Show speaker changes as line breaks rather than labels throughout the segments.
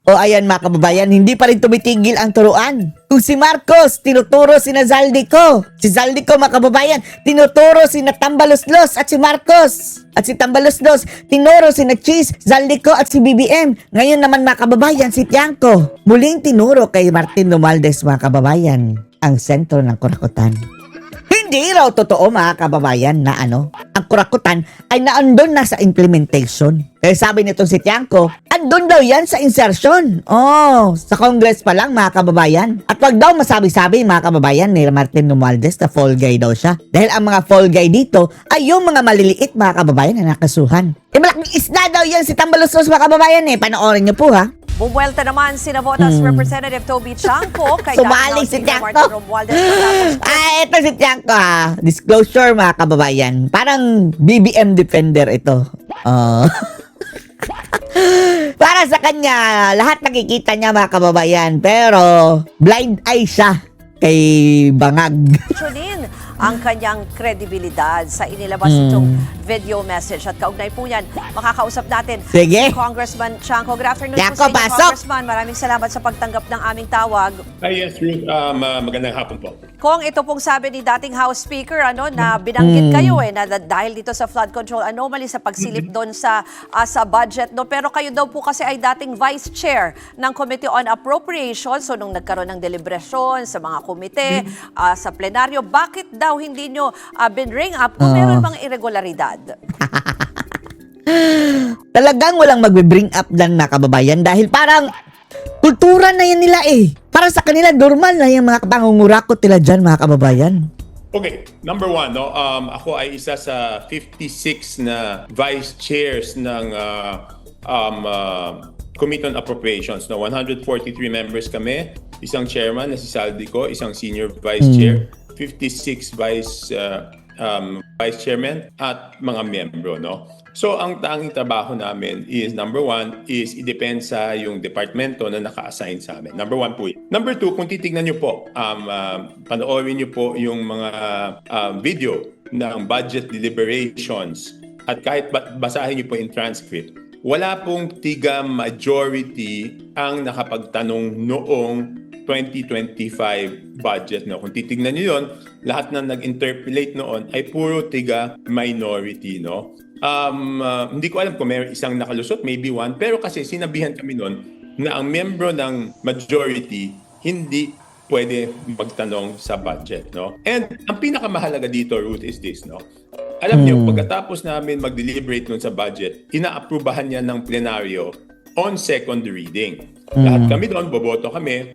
O ayan mga kababayan, hindi pa rin tumitigil ang turuan. Kung si Marcos, tinuturo sina Zaldico. Si Zaldico mga kababayan, tinuturo sina Tambaloslos at si Marcos. At si Tambaloslos, tinuro sina Cheese, Zaldico at si BBM. Ngayon naman mga kababayan, si Tiangco. Muling tinuro kay Martin Romualdez mga kababayan, ang sentro ng kurakutan. Hindi raw totoo mga kababayan na ang kurakutan ay naandun na sa implementation. Kaya sabi nitong si Tiangco, andun daw yan sa insertion. Sa Congress pa lang mga kababayan. At wag daw masabi-sabi mga kababayan ni Martin Romualdez na fall guy daw siya. Dahil ang mga fall guy dito ay yung mga maliliit mga kababayan na nakasuhan. Malaking isda daw yan si Tambaloslos mga kababayan Panoorin niyo po ha.
Bumuelta naman si Navotas Representative Toby Tiangco kay
Sumali si Tiangco.
Martin Romualdez.
Ito si Tiangco ha. Disclosure mga kababayan. Parang BBM defender ito. Para sa kanya, lahat nakikita niya mga kababayan. Pero blind eye siya kay Bangag.
Tunin ang kanyang kredibilidad sa inilabas itong video message. At kaugnay po yan, makakausap natin
Sige.
si Congressman Tiangco. Good afternoon
Tiangco,
po sa inyo,
pasok.
Congressman. Maraming salamat sa pagtanggap ng aming tawag.
Yes, Ruth. Magandang hapon po.
Kung ito pong sabi ni dating House Speaker na binanggit kayo na dahil dito sa flood control anomaly sa pagsilip doon sa budget pero kayo daw po kasi ay dating Vice Chair ng Committee on Appropriations, so nung nagkaroon ng deliberasyon sa mga komite, sa plenaryo, bakit daw hindi nyo binring up kung meron bang irregularidad?
Talagang walang magbe-bring up lang mga kababayan dahil parang kultura na yan nila Para sa kanila, normal na yung mga pangungurakot nila dyan mga kababayan.
Okay, number one, ako ay isa sa 56 na vice chairs ng Committee on Appropriations. 143 members kami, isang chairman na si Zaldico, isang senior vice chair, 56 vice chairman at mga membro, So, ang tanging trabaho namin is, number one, is idepensa yung departamento na naka-assign sa amin. Number one po. Number two, kung titignan nyo po, panoorin nyo po yung mga video ng budget deliberations at kahit basahin nyo po yung transcript, wala pong tiga majority ang nakapagtanong noong 2025 budget. Kung titignan nyo yun, lahat na nag-interpolate noon ay puro tiga minority. Hindi ko alam kung may isang nakalusot, maybe one, pero kasi sinabihan kami noon na ang membro ng majority hindi pwede magtanong sa budget. And ang pinakamahalaga dito, Ruth, is this. Alam niyo, pagkatapos namin mag-deliberate nun sa budget, ina-aprubahan niya ng plenaryo on second reading. Lahat kami doon, boboto kami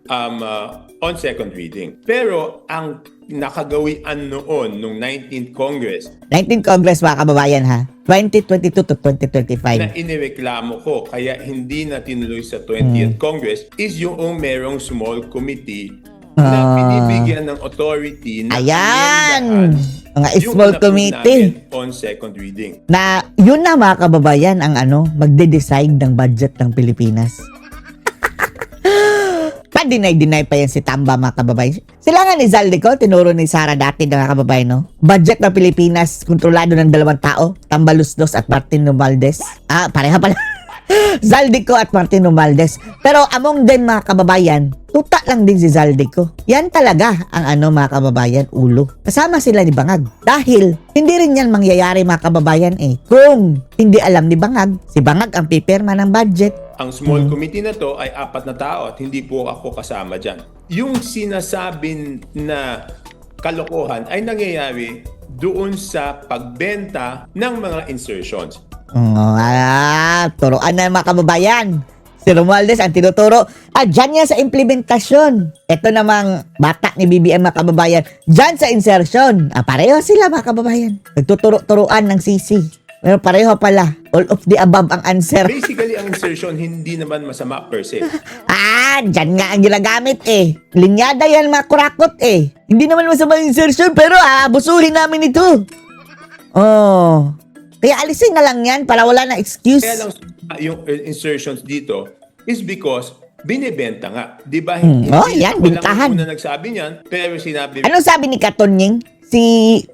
on second reading. Pero ang nakagawian noon, nung 19th Congress,
19th Congress mga kababayan ha, 2022 to 2025.
na inireklamo ko, kaya hindi na tinuloy sa 20th Congress, is yung merong small committee na binibigyan ng authority na
Ayan! Mga
yung
small
in-approve
committee.
namin on second reading.
Na yun na mga kababayan ang magde-decide ng budget ng Pilipinas. Pa-deny-deny pa yan si Tamba mga kababayan. Sila nga ni Zaldico, tinuro ni Sara dati mga kababayan, Budget ng Pilipinas, kontrolado ng dalawang tao, Tambaloslos at Martin Romualdez. Pareha pala. Zaldico at Martin Romualdez. Pero among din mga kababayan, tuta lang din si Zaldico. Yan talaga ang mga kababayan, ulo. Kasama sila ni Bangag. Dahil hindi rin yan mangyayari mga kababayan kung hindi alam ni Bangag, si Bangag ang pipirma ng budget.
Ang small committee na to ay 4 na tao at hindi po ako kasama dyan. Yung sinasabi na kalokohan ay nangyayari doon sa pagbenta ng mga insertions.
Turuan na mga kababayan. Si Romualdez ang tinuturo. Dyan yan sa implementasyon. Ito namang bata ni BBM mga kababayan. Dyan sa insertion. Pareho sila mga kababayan. Nagtuturo-turuan ng CC. Pero pareho pala. All of the above ang answer.
Basically, ang insertion hindi naman masama per se.
Dyan nga ang ginagamit Linyada yan mga kurakot Hindi naman masama yung insertion pero abusuhin namin ito. Kaya alisin na lang yan para wala na excuse.
Kaya lang yung insertions dito is because binibenta nga. Di ba? Hindi
yan,
ako
bintahan.
lang una nagsabi niyan, pero sinabi...
Anong sabi ni Katonying? Si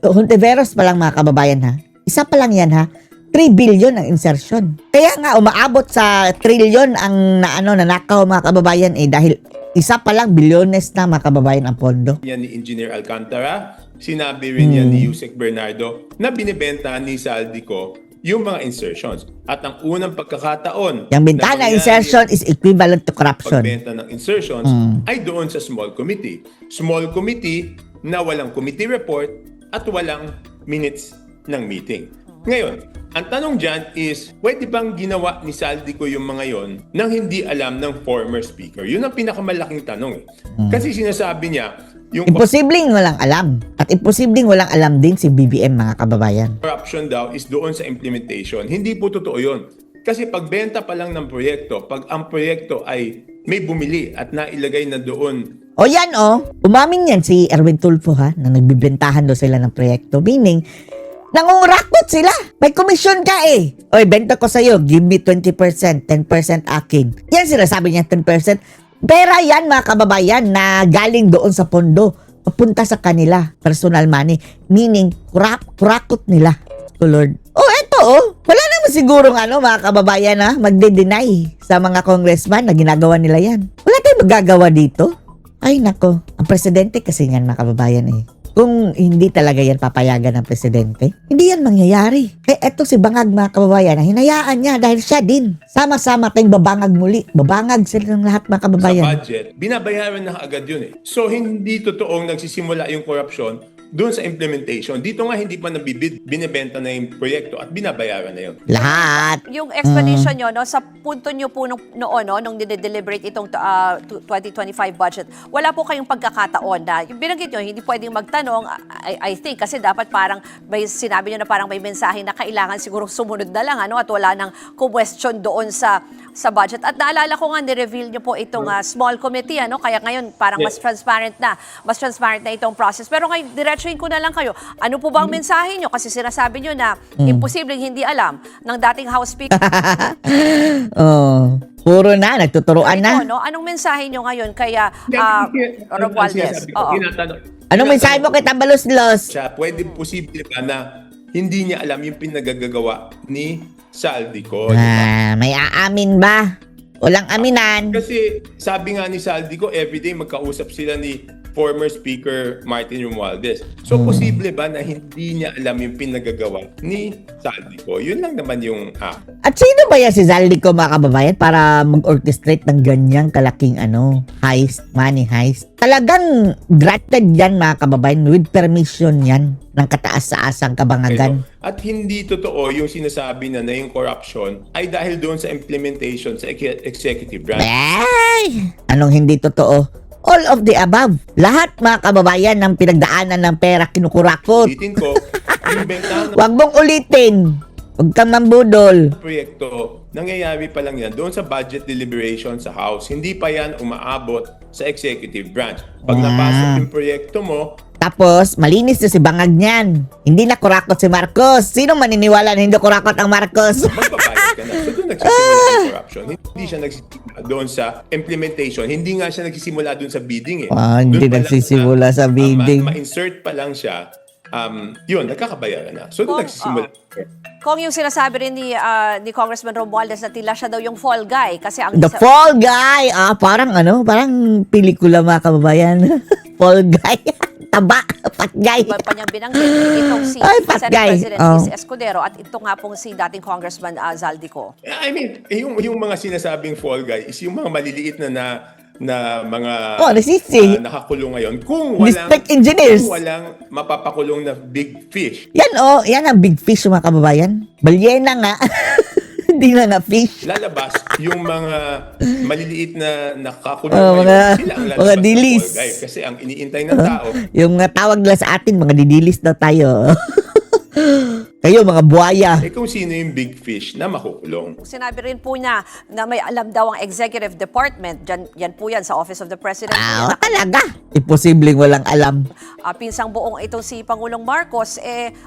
Hontiveros pa lang mga kababayan ha? Isa pa lang yan ha? 3 billion ang insertion. Kaya nga umaabot sa trillion ang nanakaw mga kababayan dahil isa pa lang bilyones na mga kababayan ang pondo.
Yan ni Engineer Alcantara, sinabi rin yan ni Yusek Bernardo na binibenta ni Saldico yung mga insertions. At ang unang pagkakataon
Yung bintana
na
insertion is equivalent to corruption.
pagbenta ng insertions ay doon sa small committee. Small committee na walang committee report at walang minutes ng meeting. Ngayon, ang tanong dyan is, pwede bang ginawa ni Saldico yung mga yon nang hindi alam ng former speaker? Yun ang pinakamalaking tanong. Kasi sinasabi niya, yung
Imposibleng walang alam. At imposibleng walang alam din si BBM mga kababayan.
corruption daw is doon sa implementation. Hindi po totoo yun. Kasi pagbenta pa lang ng proyekto, pag ang proyekto ay may bumili at nailagay na doon.
O yan umamin yan si Erwin Tulfo na nagbibentahan daw sila ng proyekto. Meaning, nangungurakot sila. May komisyon ka Oy, benta ko sa'yo, give me 20%, 10% akin. Yan sila sabi niya 10%. Pera yan mga kababayan na galing doon sa pondo. Papunta sa kanila, personal money. Meaning, kurakot nila. So Lord. Eto wala naman sigurong mga kababayan magde-deny sa mga congressman na ginagawa nila yan. Wala tayong magagawa dito. Ay nako, ang presidente kasi yan mga kababayan Kung hindi talaga yan papayagan ng presidente, hindi yan mangyayari. Eto si Bangag mga kababayan, hinayaan niya dahil siya din. Sama-sama tayong babangag muli. Babangag sila ng lahat mga kababayan.
Sa budget, binabayaran na agad yun So, hindi totoong nagsisimula yung corruption doon sa implementation. Dito nga hindi pa nabibid, binibenta na yung proyekto at binabayaran na yun.
Lahat.
Yung explanation nyo, sa punto nyo po noon, nung deliberate itong 2025 budget, wala po kayong pagkakataon na, yung binanggit nyo, hindi pwedeng magtanong, I think, kasi dapat parang, may sinabi nyo na parang may mensahe na kailangan siguro sumunod na lang, at wala nang question doon sa budget. At naalala ko nga, ni-reveal nyo po itong small committee, kaya ngayon parang mas transparent na itong process. Pero ngayon, diretsuhin ko na lang kayo. Ano po ba ang mensahe nyo? Kasi sinasabi nyo na imposibleng hindi alam ng dating House Speaker.
Puro na, nagtuturuan na.
Anong mensahe nyo ngayon kaya Romualdez?
Anong mensahe mo kay Tambaloslos?
Siya, pwede posible ba na hindi niya alam yung pinagagagawa ni Saldico?
May aamin ba? Walang aminan.
Kasi sabi nga ni Saldico, everyday magkausap sila ni former Speaker Martin Romualdez. So, posible ba na hindi niya alam yung pinagagawa ni Saldico? Yun lang naman yung
At sino ba yan si Saldico mga kababayan para mag-orchestrate ng ganyang kalaking heist, money heist? Talagang granted yan mga kababayan, with permission yan ng kataas-saasang kabangagan.
At hindi totoo yung sinasabi na yung corruption ay dahil doon sa implementation sa executive branch.
Ay! Anong hindi totoo? All of the above. Lahat mga kababayan ng pinagdaanan ng pera kinukurakot.
Ulitin ko, yung bentahan ng
Huwag mong ulitin. Huwag kang mambudol.
proyekto, nangyayari pa lang yan doon sa budget deliberation sa House. Hindi pa yan umaabot sa executive branch. Pag napasok yung proyekto mo,
Tapos, malinis na si Bangag niyan. Hindi na kurakot si Marcos. Sino maniniwala na hindi kurakot ang Marcos?
magbabayad ka na. So doon nagsisimula yung corruption. Hindi siya nagsisimula doon sa implementation. Hindi nga siya nagsisimula doon sa bidding
Hindi
Doon pa lang
nagsisimula sa bidding.
Ma-insert pa lang siya, yun, nagkakabayaran na. So doon nagsisimula.
Kung yung sinasabi rin ni Congressman Romualdez na tila siya daw yung fall guy kasi ang
The Fall Guy. Parang parang pelikula mga kababayan. Fall Guy. Taba, patgay.
iba pa niyang binanggit itong si
Ay,
Senate
patgay.
President Luis Escudero at ito nga pong si dating Congressman Zaldico.
I mean, yung mga sinasabing fall guy is yung mga maliliit na mga
Nasisi.
nakakulong ngayon. Kung walang,
District engineers.
Kung walang mapapakulong na big fish,
Yan yan ang big fish mga kababayan. Balyena nga. Hindi na nga fish.
lalabas yung mga maliliit na nakakulong
mga
ngayon. Sila ang lalabas na
dilis.
fall guy. Kasi ang iniintay ng tao,
Yung tawag nila sa atin, mga didilis daw tayo. Kayo, mga buhaya.
kung sino yung big fish na makukulong.
Sinabi rin po niya na may alam daw ang Executive Department. Yan po yan sa Office of the President.
Talaga. Imposibleng walang alam.
Pinsang buong itong si Pangulong Marcos.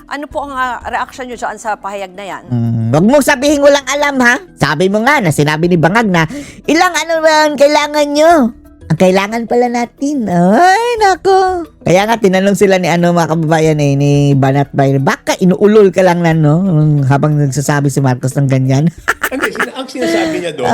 Ano po ang reaction niyo dyan sa pahayag na yan?
Huwag mong sabihin walang alam, ha? Sabi mo nga na sinabi ni Bangag na ilang kailangan nyo? Ang kailangan pala natin. Ay, nako. Kaya nga, tinanong sila ni mga kababayan ni Banat Bay, baka inuulol ka lang na, no? Habang nagsasabi si Marcos ng ganyan.
Hindi, ang sinasabi niya doon,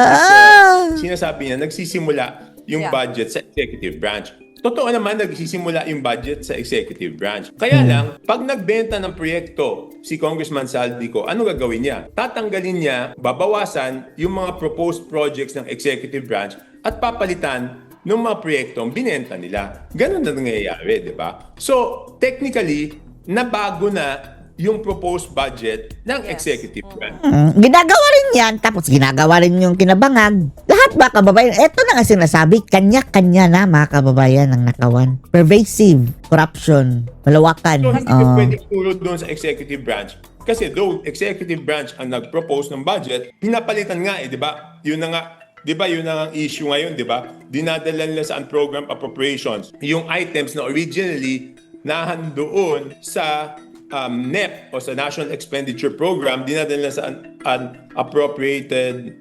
sinasabi niya, nagsisimula yung
Yeah.
budget sa executive branch. Totoo naman, nagsisimula yung budget sa executive branch. Kaya lang, pag nagbenta ng proyekto si Congressman Saldico, ano gagawin niya? Tatanggalin niya, babawasan yung mga proposed projects ng executive branch at papalitan ng mga proyektong binenta nila. Ganun na nangyayari, di ba? So, technically, nabago na yung proposed budget ng executive branch.
Ginagawa rin yan, tapos ginagawa rin yung kinabangag. Lahat ba kababayan, eto na nga sinasabi, kanya-kanya na mga kababayan ang nakawan. Pervasive, corruption, malawakan.
So, hindi ko pwede puro doon sa executive branch. Kasi though executive branch ang nag-propose ng budget, pinapalitan nga di ba? Yun na nga, di ba yun ang issue ngayon, di ba? Dinadala nila sa unprogrammed appropriations. Yung items na originally nahandoon sa NEP o sa National Expenditure Program, dinadala sa unappropriated,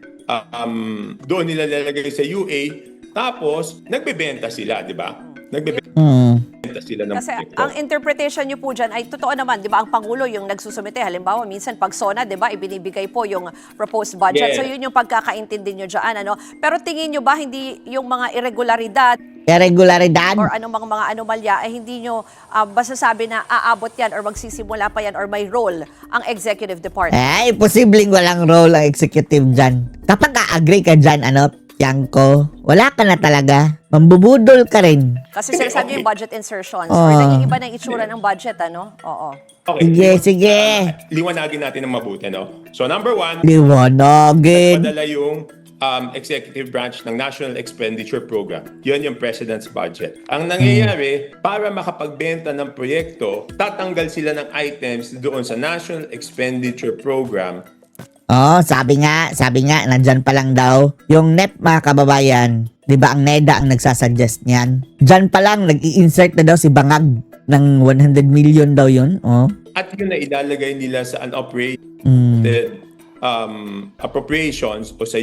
doon nila lalagay sa UA, tapos nagbebenta sila, di ba? Nagbebenta sila ng
Kasi
proyekto.
ang interpretation niyo po dyan ay totoo naman, di ba? Ang Pangulo yung nagsusumite. Halimbawa, minsan pag SONA, di ba, ibinibigay po yung proposed budget.
Yes.
So yun yung pagkakaintindi niyo dyan, ano? Pero tingin niyo ba hindi yung mga irregularidad
Irregularidad.
or anong mga anomalya ay hindi nyo basta sabi na aabot yan or magsisimula pa yan or may role ang executive department?
Ay, posibleng walang role ang executive dyan. Kapag a-agree ka dyan, Tiangco, wala ka na talaga. Mambubudol ka rin.
Kasi sinasabi yung budget insertions. Or naging iba na yung itsura ng budget, ano? Oo.
Okay.
Sige.
Liwanagin natin ng mabuti, no? So, number one,
Liwanagin.
padala yung executive branch ng National Expenditure Program. Yun yung President's budget. Ang nangyayari, para makapagbenta ng proyekto, tatanggal sila ng items doon sa National Expenditure Program.
Sabi nga, nandyan pa lang daw. Yung NEP, mga kababayan, di ba ang NEDA ang nagsasuggest niyan? Dyan pa lang, nag-i-insert na daw si Bangag ng 100 million daw yun.
At yun na ilalagay nila sa unappropriated appropriations o sa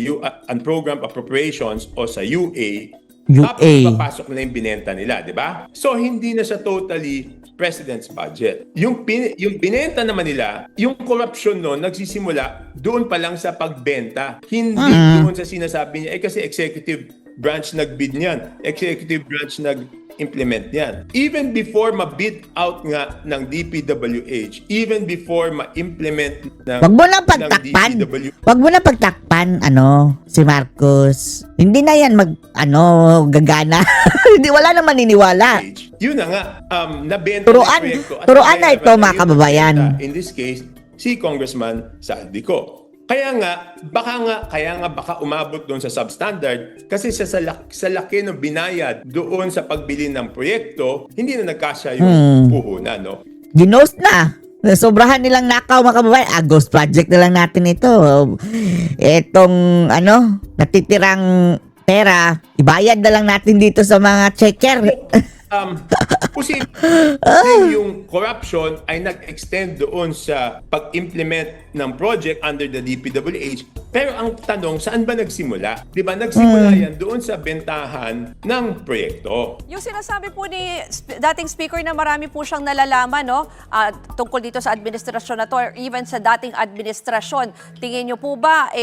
unprogrammed appropriations o sa UA. Tapos papasok na yung binenta nila, di ba? So, hindi na siya totally President's budget. Yung binenta naman nila, yung corruption noon, nagsisimula doon pa lang sa pagbenta. Hindi doon sa sinasabi niya, kasi executive branch nag-bid niyan. Executive branch nag-implement niyan. Even before ma-bid out nga ng DPWH, even before ma-implement ng
Wag mo na pagtakpan. Wag mo na pagtakpan, si Marcos. Hindi na yan gagana. Hindi, wala na maniniwala.
Yun na nga, nabenta
Turuan.
ng proyekto. At
Turuan na ito,
yun
mga kababayan.
nabenta, in this case, si Congressman Saldico. Kaya nga, baka umabot doon sa substandard kasi sa laki ng binayad doon sa pagbili ng proyekto, hindi na nagkasya yung puhunan, no?
Ginost na. Sobrahan nilang nakaw, mga kababayan. Ghost project na lang natin ito. Etong, natitirang pera, ibayad na lang natin dito sa mga checker.
Posible yung corruption ay nag-extend doon sa pag-implement ng project under the DPWH. Pero ang tanong, saan ba nagsimula? Di ba nagsimula yan doon sa bentahan ng proyekto?
Yung sinasabi po ni dating speaker na marami po siyang nalalaman, no? Tungkol dito sa administrasyon na to or even sa dating administrasyon. Tingin niyo po ba,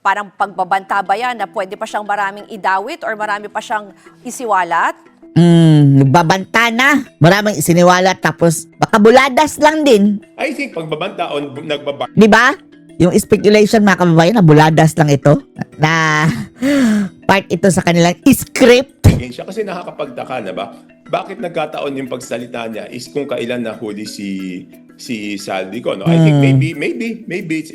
parang pagbabanta ba yan na pwede pa siyang maraming idawit or marami pa siyang isiwalat?
Nagbabanta na. Maraming isiniwala tapos baka buladas lang din.
I think pagbabanta o nagbabar
Di ba? Yung speculation, mga kababayan, na buladas lang ito. Na part ito sa kanilang script.
siya kasi nakakapagtaka na ba? Bakit nagkataon yung pagsalita niya is kung kailan nahuli si Saldico, no? I think maybe it's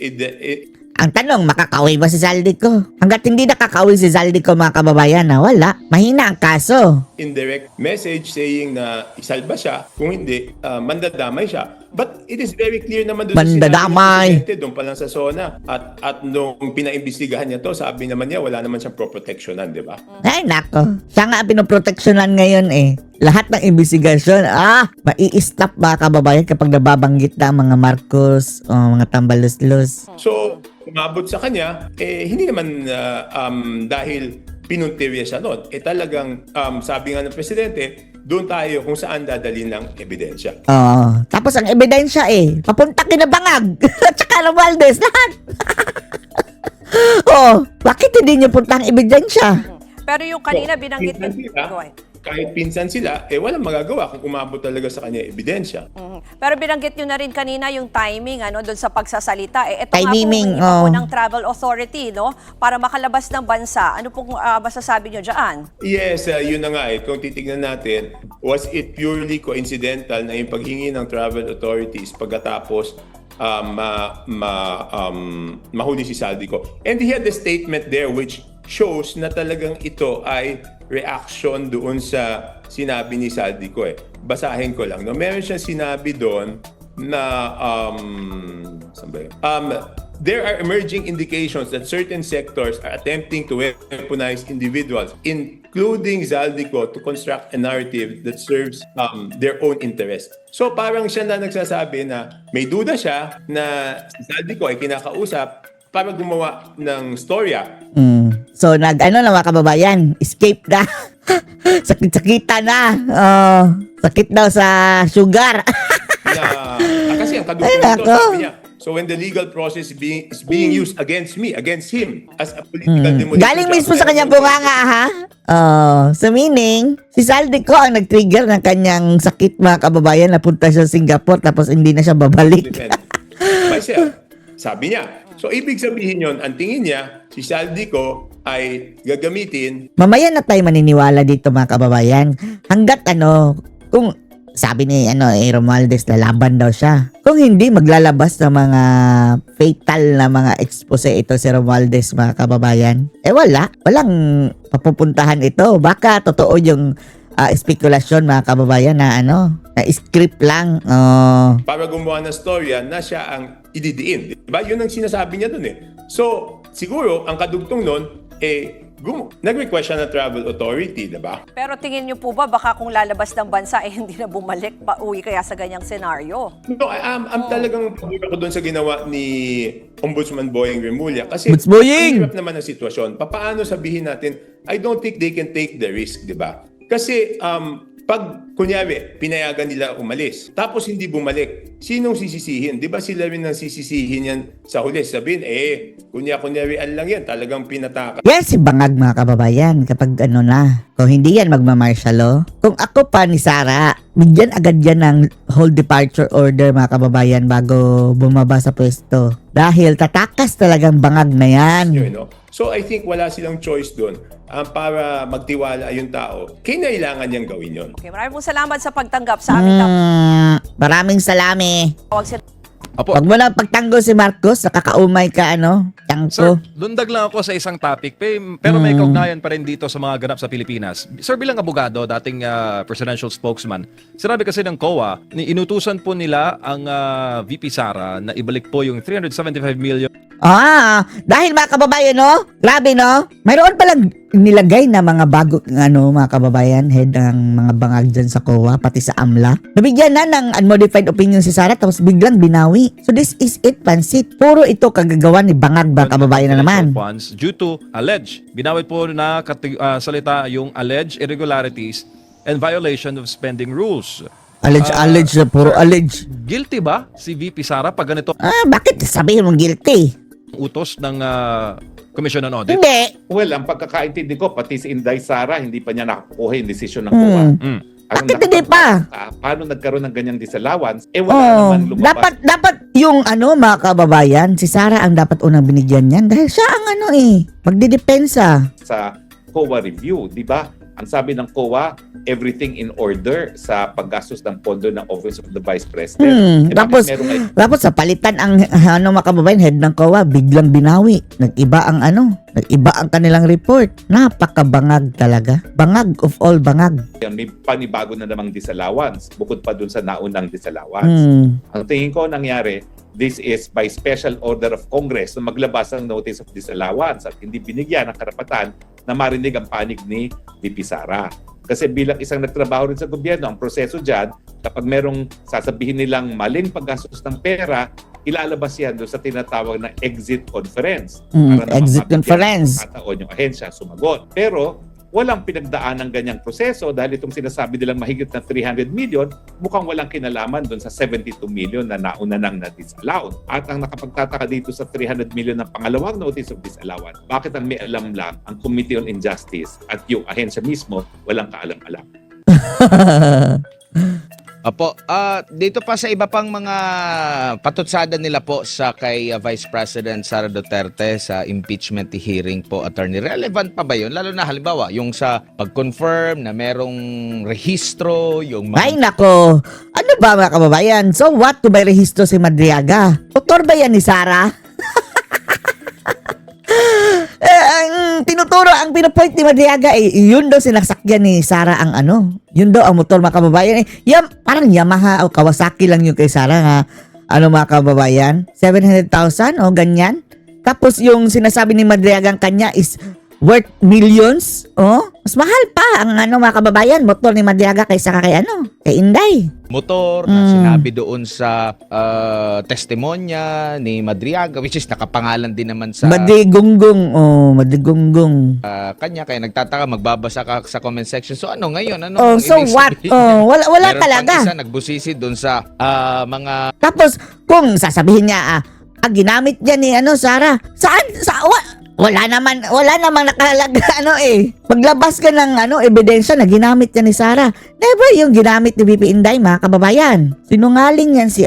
Ang tanong, makakauwi ba si Saldico? Hanggat hindi nakakauwi si Saldico, mga kababayan, wala. Mahina ang kaso.
indirect message saying na isalba siya, kung hindi, mandadamay siya. But it is very clear naman doon
Mandadamay.
sa doon pa lang sa SONA. At nung pinaimbestigahan niya to, sabi naman niya, wala naman siyang pro-protectionan, di ba?
Ay, nako. Siya nga pinoproteksyonan ngayon Lahat ng investigasyon, mai-stop, mga kababayan, kapag nababanggit na mga Marcos o mga tambalos-los.
So, umabot sa kanya, hindi naman dahil pinuntirya siya noon. Talagang sabi nga ng presidente, doon tayo kung saan dadalhin ng ebidensya.
Tapos ang ebidensya papunta kina Bangag at saka Romualdez, lahat. Bakit hindi niyo punta ang ebidensya?
Pero yung kanina binanggit
Pinsan
nyo.
sila,
Go ahead.
kahit pinsan sila, walang magagawa kung umabot talaga sa kanya ebidensya.
Pero binanggit nyo na rin kanina yung timing doon sa pagsasalita. Ito
Timing,
nga po ng Travel Authority, no? Para makalabas ng bansa. Ano pong masasabi nyo dyan?
Yes, yun na nga Kung titignan natin, was it purely coincidental na yung paghingi ng travel authorities pagkatapos mahuli si Saldico? And he had a statement there which shows na talagang ito ay reaction doon sa sinabi ni Saldico. Basahin ko lang. No? Meron siyang sinabi doon na saan ba yun? There are emerging indications that certain sectors are attempting to weaponize individuals, including Zaldico, to construct a narrative that serves their own interest. So parang siya na nagsasabi na may duda siya na si Zaldico ay kinakausap para gumawa ng storya.
So na mga kababayan, escape na. Sakit-sakita na. Sakit daw sa sugar.
Kasi ang kadugtong ito, sabi niya, so when the legal process is being used against me, against him, as a political demolition.
Galing mismo sa kanyang bunganga, ha? So meaning, si Saldico ang nag-trigger ng kanyang sakit, mga kababayan, napunta siya sa Singapore tapos hindi na siya babalik.
Myself. Sabi niya. So, ibig sabihin yon, ang tingin niya, si Saldico ay gagamitin.
Mamaya na tayo maniniwala dito, mga kababayan. Hanggat kung sabi ni Romualdez, lalaban daw siya. Kung hindi, maglalabas ng mga fatal na mga expose ito si Romualdez, mga kababayan. Walang papupuntahan ito. Baka totoo yung spekulasyon, mga kababayan, na na script lang.
Para gumawa ng storya na siya ang ididiin. Diba? Yun ang sinasabi niya dun So, siguro, ang kadugtong nun, nag-request siya ng travel authority, diba?
Pero tingin nyo po ba, baka kung lalabas ng bansa, hindi na bumalik, pauwi kaya sa ganyang senaryo?
No, I'm talagang pagod ako doon sa ginawa ni Ombudsman Boying Remulla. Kasi,
Boying!
ang hirap naman ang sitwasyon. Paano sabihin natin, I don't think they can take the risk, diba? Kasi, pag, kunyari, pinayagan nila umalis, tapos hindi bumalik, sinong sisisihin? Di ba sila rin ang sisisihin yan sa huli? Sabihin, kunyari lang yan, talagang pinataka.
Yan si Bangag, mga kababayan, kapag na. Kung hindi yan magma-martial law. Kung ako pa ni Sara, bigyan agad yan ng whole departure order, mga kababayan, bago bumaba sa pwesto. Dahil tatakas talagang Bangag na yan.
So I think wala silang choice doon para magtiwala yung tao. Kailangan niyang gawin yun.
Okay, maraming pong salamat sa pagtanggap sa aming
Maraming salami.
tawag sila.
Apo.
Wag mo na pagtanggol si Marcos, nakakaumay ka,
Sir,
tangko.
lundag lang ako sa isang topic, pero may kaugnayan pa rin dito sa mga ganap sa Pilipinas. Sir, bilang abogado, dating presidential spokesman, sinabi kasi ng COA, inutusan po nila ang VP Sara na ibalik po yung 375 million.
Dahil mga kababayan, grabe, mayroon palang nilagay na mga bago, mga kababayan, head ng mga bangag dyan sa COA, pati sa AMLA. Nabigyan na ng unmodified opinion si Sara, tapos biglang binawi. So this is it, pansit. Puro ito kagagawa ni bangag, mga kababayan na naman.
Funds due to alleged. Binawit po na salita yung alleged irregularities and violation of spending rules.
Alleged na, puro alleged.
Guilty ba si VP Sara pag ganito
Bakit sabihin mong guilty?
utos ng Commission on Audit?
Hindi.
Well, ang pagkakaintindi ko, pati si Inday Sara, hindi pa niya nakakuha yung desisyon ng COA.
Bakit hindi pa?
Paano nagkaroon ng ganyang disallowance? Wala naman lumabas.
Dapat yung mga kababayan, si Sara ang dapat unang binigyan niyan dahil siya ang magdidepensa.
Sa COA review, di ba? Ang sabi ng COA, everything in order sa paggastos ng pondo ng Office of the Vice President.
Tapos sa palitan ang mga kababayan, head ng COA, biglang binawi. Nag-iba ang kanilang report. Napakabangag talaga. Bangag of all bangag.
May panibago na namang disallowance bukod pa dun sa naunang disallowance. Ang tingin ko nangyari, this is by special order of Congress na maglabas ng notice of disallowance at hindi binigyan ng karapatan na marinig ang panig ni VP Sara. Kasi bilang isang nagtrabaho rin sa gobyerno, ang proseso dyan, kapag merong sasabihin nilang maling paggastos ng pera, ilalabas yan doon sa tinatawag na exit conference.
Mm,
naman
exit
mabigyan
conference.
ng pagkakataon yung ahensya sumagot. Pero walang pinagdaan ng ganyang proseso dahil itong sinasabi nilang mahigit na 300 million, mukhang walang kinalaman doon sa 72 million na nauna nang na-disallowed. At ang nakapagtataka dito sa 300 million ng pangalawang notice of disallowance, bakit ang may alam lang ang Committee on Injustice at yung ahensya mismo walang kaalam-alam?
Opo, dito pa sa iba pang mga patutsada nila po sa kay Vice President Sara Duterte sa impeachment hearing po, attorney. Relevant pa ba yun? Lalo na halimbawa, yung sa pag-confirm na merong rehistro, yung
Ay nako, ano ba mga kababayan? So what to may rehistro si Madriaga? Doktor ba yan ni Sara? Ang tinuturo, ang pinopoint ni Madriaga yun daw sinasakyan ni Sara ang ano. Yun daw ang motor mga kababayan. Parang Yamaha o Kawasaki lang yung kay Sara ha. Ano mga kababayan? 700,000 o ganyan. Tapos yung sinasabi ni Madriaga ang kanya is worth millions. Oh, mas mahal pa ang ano mga kababayan, motor ni Madriaga kaysa kay Inday.
motor na sinabi doon sa testimonya ni Madriaga, which is nakapangalan din naman sa
Madigunggong.
kanya. Kaya nagtataka, magbabasa ka sa comment section. So ano ngayon? Ano
Oh,
ang
so
ibig
what?
sabihin
Oh,
niya?
wala
Meron
talaga.
pang isa nagbusisi doon sa mga
Tapos, kung sasabihin niya, ginamit niya ni Sara. Saan? Wala naman nakalaga Maglabas ka ng ebidensya na ginamit niya ni Sara. Never yung ginamit ni BP Inday, mga kababayan. Sinungaling yan si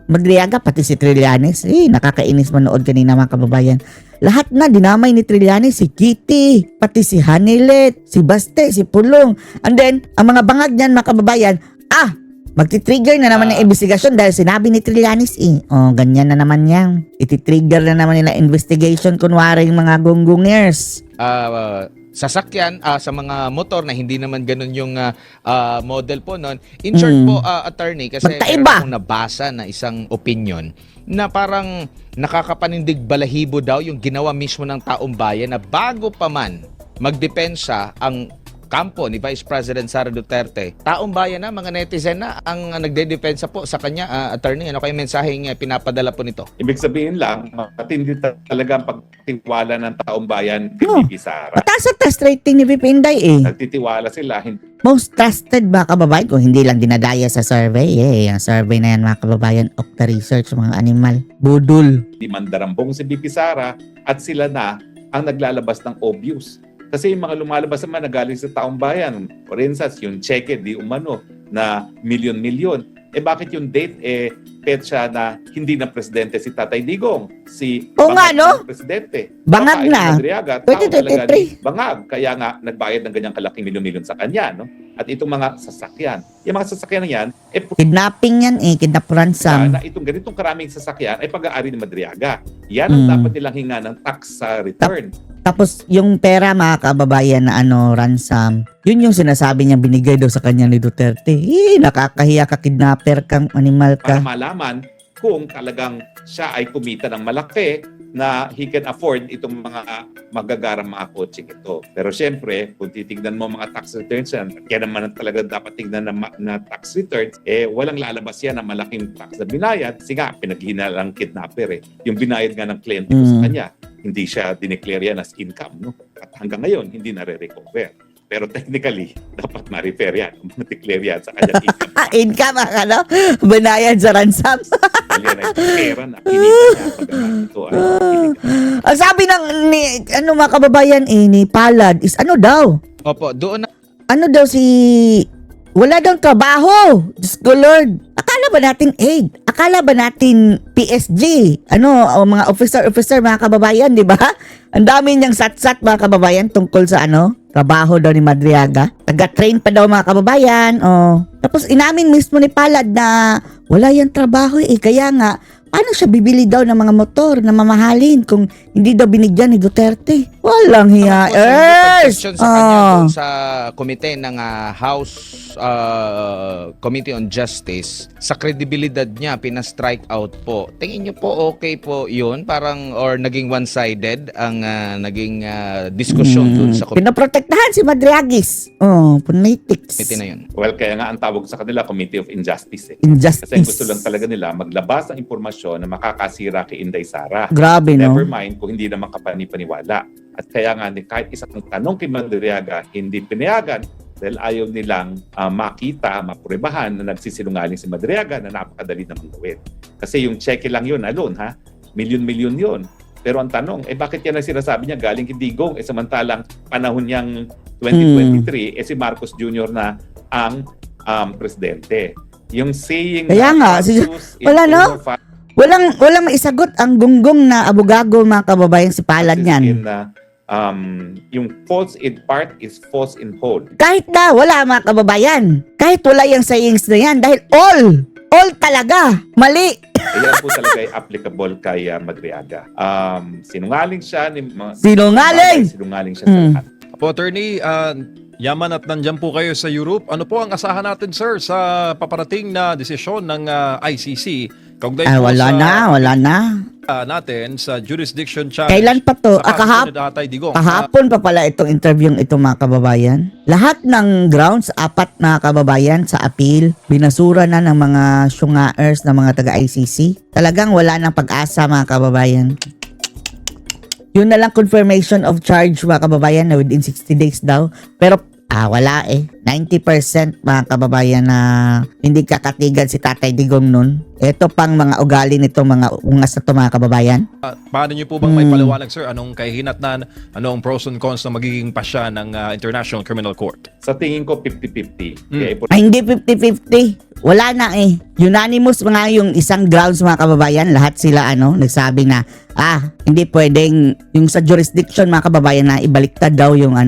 Madriaga, pati si Trillanes. Nakakainis manood kanina mga kababayan. Lahat na dinamay ni Trillanes, si Kitty, pati si Hanilet, si Baste, si Pulong. And then, ang mga bangag niyan mga kababayan, magti-trigger na naman ng investigasyon dahil sinabi ni Trillanes ganyan na naman yan. Iti-trigger na naman nila investigation kunwari yung mga gunggungers.
sasakyan sa mga motor na hindi naman ganun yung model po noon. In short po, attorney, kasi
Magkaiba.
meron akong nabasa na isang opinion na parang nakakapanindig balahibo daw yung ginawa mismo ng taong bayan na bago pa man magdepensa ang kampo ni Vice President Sara Duterte, taong bayan na, mga netizen na ang nagdedepensa po sa kanya. Attorney, ano kayong mensaheng pinapadala po nito?
Ibig sabihin lang, matindi talaga ang pagtitiwala ng taong bayan kay BP Sara.
Mataas ang test rating ni BP Inday
Nagtitiwala sila,
Most trusted mga kababayan kung hindi lang dinadaya sa survey. Ang survey na yan mga kababayan, Okta Research, mga animal. Budol.
hindi mandarambong si BP Sara at sila na ang naglalabas ng obvious. Kasi yung mga lumalabas naman na galing sa taong bayan, for instance, yung cheque di umano na milyon-milyon, bakit yung date petsa na hindi na presidente si Tatay Digong, si Bangag na presidente.
Bangag na.
Madriaga, tao talaga
2023.
Bangag, kaya nga nagbayad ng ganyang kalaking milyon-milyon sa kanya, no? At itong mga sasakyan. Yung mga sasakyan na yan,
Kidnapping yan kidnap ransom.
na itong ganitong karaming sasakyan ay pag-aari ni Madriaga. Yan ang dapat nilang hinga ng tax sa return.
Tapos yung pera mga kababayan na ransom, yun yung sinasabi niya binigay daw sa kanya ni Duterte. Nakakahiya ka, kidnapper kang, animal
Para
ka.
malaman kung talagang siya ay kumita ng malaki na he can afford itong mga magagarang mga coaching ito. Pero syempre, kung titignan mo mga tax returns yan, kaya naman talaga dapat tignan na tax returns, walang lalabas yan na malaking tax na binayad. Kasi nga, pinaghinalang kidnapper Yung binayad nga ng kliyente ko sa kanya, hindi siya dineclare yan as income. No? At hanggang ngayon, hindi na-recover. Pero technically, dapat ma-refer yan. Ma-declare yan sa kanyang income.
Income banayad sa ransom.
Dahil yan ay pera na kinita niya pagkakas ito ay illegal.
Ang sabi ng mga kababayan ni Palad is daw?
Opo, doon na
Ano daw wala daw trabaho. Diyos ko Lord. Akala ba natin aid? Akala ba natin PSG? Mga officer, mga kababayan, di ba? Ang dami niyang sat-sat, mga kababayan, tungkol sa trabaho daw ni Madriaga. Taga-train pa daw, mga kababayan. Tapos inamin mismo ni Palad na wala yung trabaho Kaya nga, paano siya bibili daw ng mga motor na mamahalin kung hindi daw binigyan ni Duterte? Walang hiya.
question sa kanya doon sa komite ng House Committee on Justice, sa kredibilidad niya, pina-strike out po. Tingin niyo po okay po yun? Parang, or naging one-sided ang naging diskusyon doon sa
Pinaprotektahan si Madriagis. Politics.
committee na yun.
Well, kaya nga ang tawag sa kanila, Committee of Injustice. Kasi
Injustice.
gusto lang talaga nila maglabas ng impormasyon impormasyon na makakasira kay Inday Sara.
Grabe, no?
Never mind kung hindi naman kapani-paniwala. At kaya nga kahit isang tanong kay Madriaga, hindi pinayagan dahil ayaw nilang makita, mapruebahan na nagsisinungaling si Madriaga na napakadali naman gawin. Kasi yung cheque lang yun alone, ha? Milyon-milyon yun. Pero ang tanong, bakit yan ang sinasabi niya galing kay Digong? Samantalang panahon niyang 2023, si Marcos Jr. na ang presidente. Yung saying
Kaya nga, wala, no? Walang maisagot ang gunggong na abogago, mga kababayan, si palad niyan.
Yung false in part is false in whole.
Kahit na wala, mga kababayan. Kahit wala yung sayings na yan. Dahil all talaga. Mali.
Ayan po talaga ay applicable kay Madriaga. Sinungaling siya. Sinungaling siya sa lahat.
Po, Attorney, yaman at nandyan po kayo sa Europe. Ano po ang asahan natin, sir, sa paparating na desisyon ng ICC? Kaugnay po
Wala na.
Natin sa jurisdiction challenge.
Kailan pa to?
sa kaso ni Tatay Digong.
Kahapon pa pala itong interview ito, mga kababayan. Lahat ng grounds, 4 mga kababayan sa appeal, binasura na ng mga syungaers ng mga taga-ICC. Talagang wala ng pag-asa, mga kababayan. Yun na lang confirmation of charge, mga kababayan, na within 60 days daw. Pero wala 90% mga kababayan na hindi kakatigan si Tatay Digong nun. Ito pang mga ugali nito, mga ungas na to, mga kababayan.
Paano niyo po bang may paliwanag, sir? Anong kahinatnan, anong pros and cons na magiging pasya ng International Criminal Court?
Sa tingin ko, 50-50. Kaya
Hindi 50-50. Wala na Unanimous mga yung isang grounds, mga kababayan. Lahat sila nagsabi na hindi pwedeng yung sa jurisdiction, mga kababayan, na ibaliktad daw yung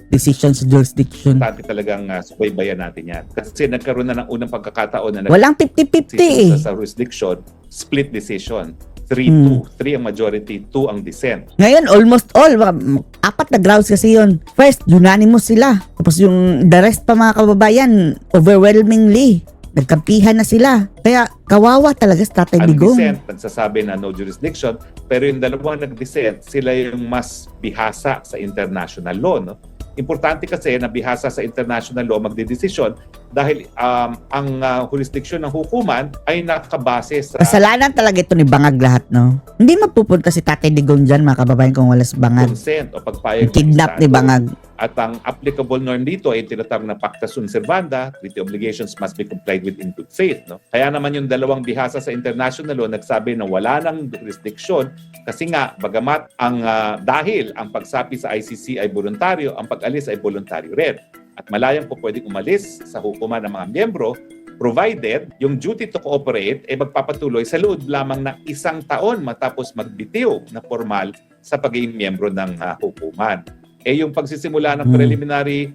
decision sa jurisdiction.
importante talagang subaybayan natin yan. Kasi nagkaroon na ng unang pagkakataon na
Walang 50-50
sa jurisdiction, split decision. 3-2. 3 ang majority, 2 ang dissent.
Ngayon, almost all. 4 na grounds kasi yun. First, unanimous sila. Tapos yung the rest pa, mga kababayan, overwhelmingly, nagkampihan na sila. Kaya kawawa talaga sa Tatay
Ang
Digong.
dissent, nagsasabi na no jurisdiction, pero yung dalawang nag-dissent, sila yung mas bihasa sa international law. No? Importante kasi na bihasa sa international law magdedesisyon dahil ang jurisdiction ng hukuman ay nakabase sa
Kasalanan talaga ito ni Bangag lahat, no? Hindi mapupunta si Tatay Digong dyan, mga kababayan, kung wala si Bangag.
consent o pagpayag ng
Kidnap ni
Estado.
Bangag.
At ang applicable norm dito ay tinatawag na pacta sunt servanda, treaty obligations must be complied with in good faith. No? Kaya naman yung dalawang bihasa sa international law nagsabi na wala nang jurisdiction kasi nga, bagamat dahil ang pagsapi sa ICC ay voluntaryo, ang pag-alis ay voluntaryo rin. At malayang po pwedeng umalis sa hukuman ng mga miyembro provided yung duty to cooperate ay magpapatuloy sa loob lamang ng 1 taon matapos magbitiw na formal sa pagiging miyembro ng hukuman. Yung pagsisimula ng preliminary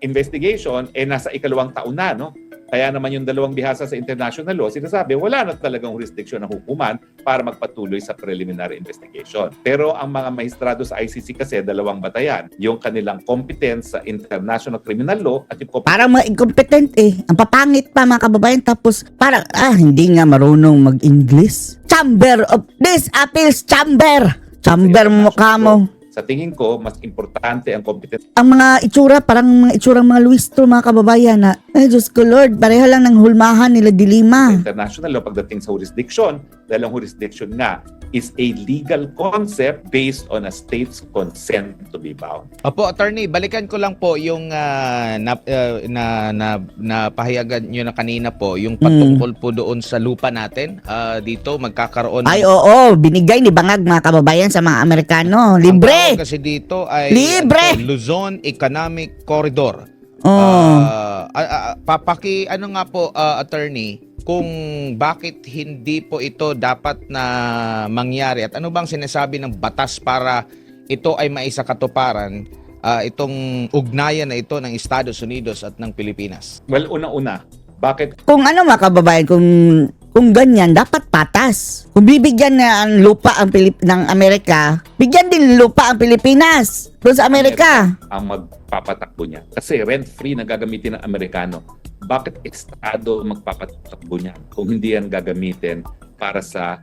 investigation nasa 2nd taon na, no? Kaya naman yung dalawang bihasa sa international law, sinasabi wala na talagang jurisdiction ng hukuman para magpatuloy sa preliminary investigation. Pero ang mga maestrado sa ICC kasi dalawang batayan, yung kanilang competence sa international criminal law at yung
Parang mga incompetent Ang papangit pa, mga kababayan. Tapos parang, hindi nga marunong mag-English. Chamber of this appeals chamber. Chamber mo mukha mo.
Sa tingin ko, mas importante ang competence
Ang mga itsura, parang mga itsurang mga Luistro, mga kababayan, na, Diyos ko Lord, pareho lang ng hulmahan nila dilima.
international law pagdating sa jurisdiction dahil ang jurisdiction nga is a legal concept based on a state's consent to be bound.
Opo, attorney, balikan ko lang po yung napahayagan nyo na kanina po, yung patungkol po doon sa lupa natin. Dito, magkakaroon
Ay, oo, binigay ni Bangag, mga kababayan, sa mga Amerikano. Libre!
Ang tawag kasi dito ay
Libre!
Luzon Economic Corridor.
Oh.
Ano nga po, attorney, kung bakit hindi po ito dapat na mangyari at ano bang sinasabi ng batas para ito ay maisakatuparan, itong ugnayan na ito ng Estados Unidos at ng Pilipinas?
Well, una-una, bakit
Kung mga kababayan, kung ganyan, dapat patas. Kung bibigyan na ang lupa ng Amerika, bigyan din lupa ang Pilipinas doon sa Amerika.
ang magpapatakbo niya? Kasi rent-free na gagamitin ng Amerikano. Bakit Estado magpapatakbo niya kung hindi yan gagamitin para sa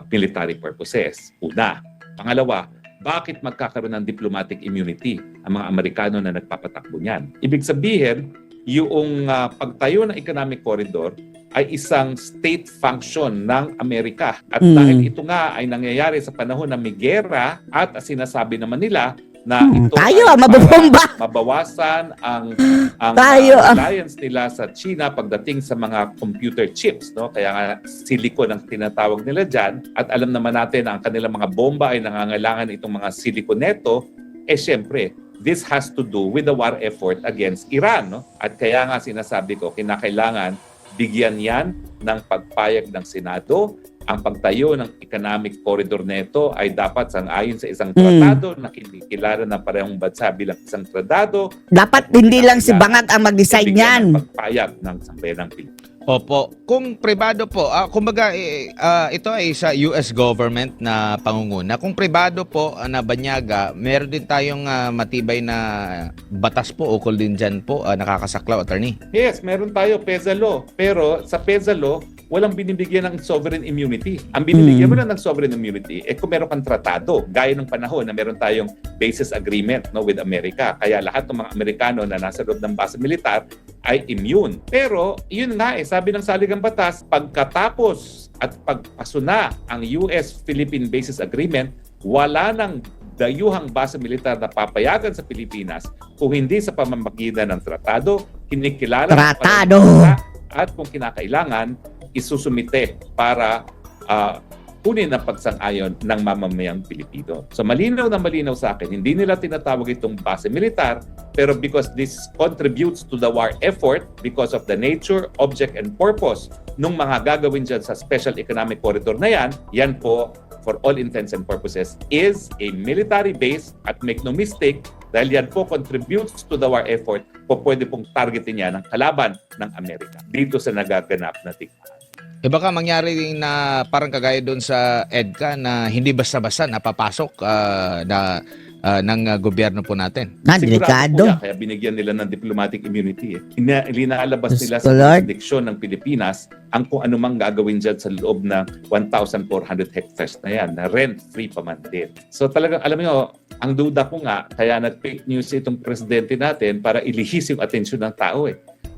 military purposes? Una. Pangalawa, bakit magkakaroon ng diplomatic immunity ang mga Amerikano na nagpapatakbo niyan? Ibig sabihin, yung pagtayo ng economic corridor ay isang state function ng Amerika. At dahil ito nga ay nangyayari sa panahon na may giyera at sinasabi naman nila na ito
tayo,
ay
mabubomba.
para mabawasan ang
Tayo,
reliance nila sa China pagdating sa mga computer chips, no? Kaya nga silicon ang tinatawag nila diyan, at alam naman natin na ang kanilang mga bomba ay nangangailangan itong mga silicon neto. Syempre, this has to do with the war effort against Iran, no? At kaya nga sinasabi ko, kinakailangan bigyan yan ng pagpayag ng Senado. Ang pagtayo ng economic corridor neto ay dapat sang-ayon sa isang tratado na kinikilala ng parehong bansa bilang isang tratado.
Dapat hindi lang si Bangag ang mag-decide
Bigyan
niyan.
ng pagpayag ng sambayanang Pilipinas.
Opo. Kung pribado po, kumbaga ito ay sa US government na pangunguna. Kung pribado po na banyaga, meron din tayong matibay na batas po ukol din dyan po, nakakasaklaw, attorney.
Yes, meron tayo PEZA law. Pero sa PEZA law, walang binibigyan ng sovereign immunity. Ang binibigyan mo lang ng sovereign immunity kung meron kang tratado, gaya ng panahon na meron tayong basis agreement, no, with America. Kaya lahat ng mga Amerikano na nasa loob ng base militar ay immune. Pero yun nga, sabi ng saligang batas, pagkatapos at pagpasuna ang US-Philippine Basis Agreement, wala nang dayuhang base militar na papayagan sa Pilipinas kung hindi sa pamamagitan ng tratado, kinikilala ng
Tratado.
parehong bansa, at kung kinakailangan, isusumite para kunin ang pagsang-ayon ng mamamayang Pilipino. So malinaw na malinaw sa akin, hindi nila tinatawag itong base militar, pero because this contributes to the war effort, because of the nature, object, and purpose nung mga gagawin dyan sa Special Economic Corridor na yan, yan po, for all intents and purposes, is a military base, at make no mistake, dahil yan po contributes to the war effort, pwede pong targetin yan ng kalaban ng Amerika dito sa nagaganap na tigmaan.
Baka mangyari na parang kagaya doon sa EDCA na hindi basta-basta napapasok ng gobyerno po natin.
Delikado.
Po yan, kaya binigyan nila ng diplomatic immunity. Linaalabas
Diyos
nila
ko,
sa
Lord.
jurisdiction ng Pilipinas ang kung anumang gagawin dyan sa loob ng 1,400 hectares na yan, na rent-free pa man din. So talagang, alam mo, ang duda ko nga, kaya nag-fake news itong presidente natin para ilihis yung atensyon ng tao.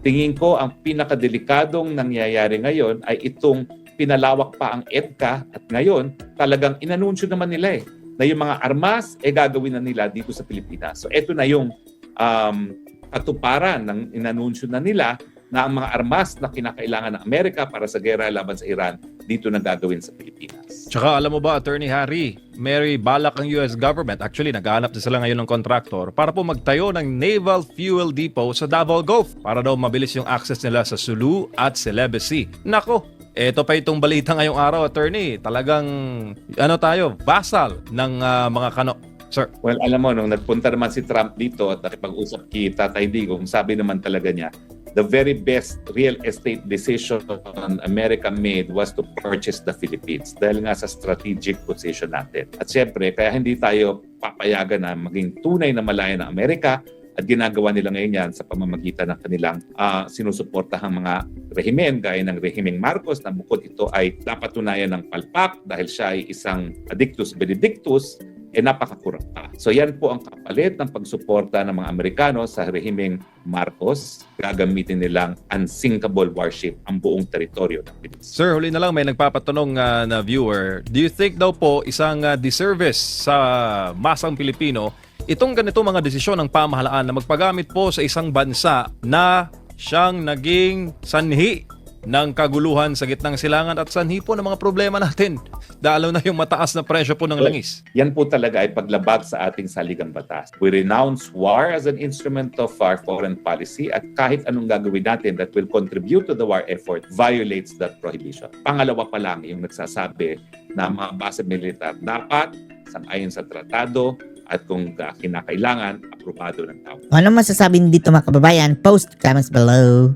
Tingin ko ang pinakadelikadong nangyayari ngayon ay itong pinalawak pa ang EDCA, at ngayon talagang inanunsyo naman nila na yung mga armas gagawin na nila dito sa Pilipinas. So ito na yung katuparan ng inanunsyo na nila na ang mga armas na kinakailangan ng Amerika para sa gera laban sa Iran dito na gagawin sa Pilipinas.
Tsaka alam mo ba, Attorney Harry, may balak ang US government, actually naghahanap na sila ngayon ng contractor para po magtayo ng Naval Fuel Depot sa Davao Gulf para daw mabilis yung access nila sa Sulu at Celebes Sea. Nako, eto pa itong balita ngayong araw, Attorney. Talagang, vassal ng mga kano. Sir.
Well, alam mo, nung nagpunta naman si Trump dito at nakipag-usap kay Tatay Digong, sabi naman talaga niya, the very best real estate decision America made was to purchase the Philippines dahil nga sa strategic position natin. At siyempre, kaya hindi tayo papayagan na maging tunay na malaya ng Amerika, at ginagawa nila ngayon yan sa pamamagitan ng kanilang sinusuportahang mga rehimen, gaya ng rehimeng Marcos, na bukod ito ay napatunayan ng palpak dahil siya ay isang addictus benedictus, napakakurang pa. So yan po ang kapalit ng pagsuporta ng mga Amerikano sa rehimeng Marcos. Gagamitin nilang unsinkable warship ang buong teritoryo ng Pilipinas.
Sir, huli na lang, may nagpapatanong na viewer. Do you think daw po isang disservice sa masang Pilipino itong ganito mga desisyon ng pamahalaan na magpagamit po sa isang bansa na siyang naging sanhi ng kaguluhan sa gitnang silangan at sanhi po ng mga problema natin, lalo na yung mataas na presyo po ng langis?
Yan po talaga ay paglabag sa ating saligang batas. We renounce war as an instrument of our foreign policy, at kahit anong gagawin natin that will contribute to the war effort violates that prohibition. Pangalawa pa lang yung nagsasabi na mga base militar dapat sang-ayon sa tratado, at kung kinakailangan, aprobado ng tao.
Ano masasabi dito mga kababayan? Post comments below.